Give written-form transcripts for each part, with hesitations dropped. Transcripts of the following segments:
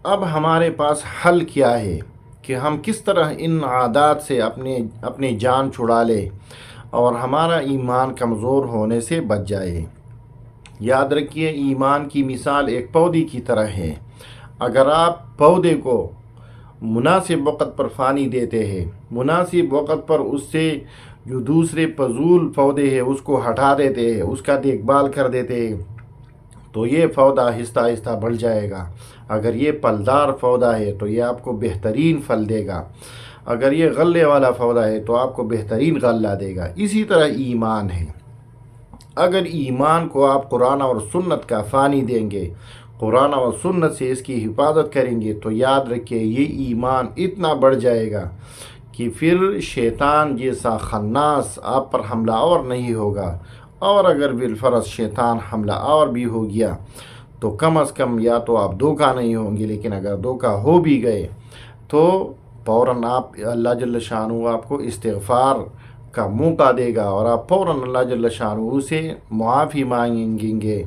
اب ہمارے پاس حل کیا ہے کہ ہم کس طرح ان عادات سے اپنی جان چھڑا لے اور ہمارا ایمان کمزور ہونے سے بچ جائے۔ یاد رکھیے، ایمان کی مثال ایک پودے کی طرح ہے۔ اگر آپ پودے کو مناسب وقت پر پانی دیتے ہیں، مناسب وقت پر اس سے جو دوسرے فضول پودے ہیں اس کو ہٹا دیتے ہیں، اس کا دیکھ بھال کر دیتے ہیں، تو یہ پودا آہستہ آہستہ بڑھ جائے گا۔ اگر یہ پھلدار پودا ہے تو یہ آپ کو بہترین پھل دے گا، اگر یہ غلے والا پودا ہے تو آپ کو بہترین غلہ دے گا۔ اسی طرح ایمان ہے، اگر ایمان کو آپ قرآن اور سنت کا پانی دیں گے، قرآن اور سنت سے اس کی حفاظت کریں گے، تو یاد رکھیے یہ ایمان اتنا بڑھ جائے گا کہ پھر شیطان جیسا خناس آپ پر حملہ آور نہیں ہوگا، اور اگر بالفرض شیطان حملہ آور بھی ہو گیا تو کم از کم یا تو آپ دھوکہ نہیں ہوں گے، لیکن اگر دھوکہ ہو بھی گئے تو فوراً اللہ جل شانہ آپ کو استغفار کا موقع دے گا، اور آپ فوراً اللہ جل شانہ سے معافی مانگیں گے،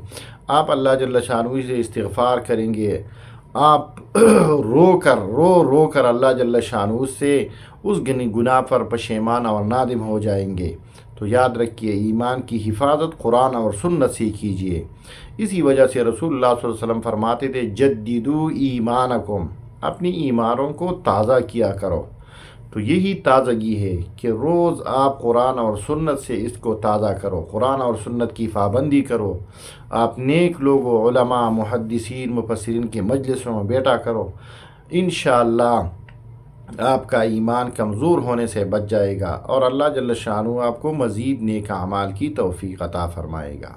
آپ اللہ جل شانہ سے استغفار کریں گے، آپ رو کر اللہ جل شانہ سے اس گناہ پر پشیمان اور نادم ہو جائیں گے۔ تو یاد رکھیے، ایمان کی حفاظت قرآن اور سنت سے کیجیے۔ اسی وجہ سے رسول اللہ صلی اللہ علیہ وسلم فرماتے تھے، جددو ایمانکم، اپنی ایمانوں کو تازہ کیا کرو۔ تو یہی تازگی ہے کہ روز آپ قرآن اور سنت سے اس کو تازہ کرو، قرآن اور سنت کی پابندی کرو، آپ نیک لوگوں، علماء، محدثین، مفسرین کے مجلسوں میں بیٹھا کرو، انشاءاللہ آپ کا ایمان کمزور ہونے سے بچ جائے گا، اور اللہ جل شانہ آپ کو مزید نیک اعمال کی توفیق عطا فرمائے گا۔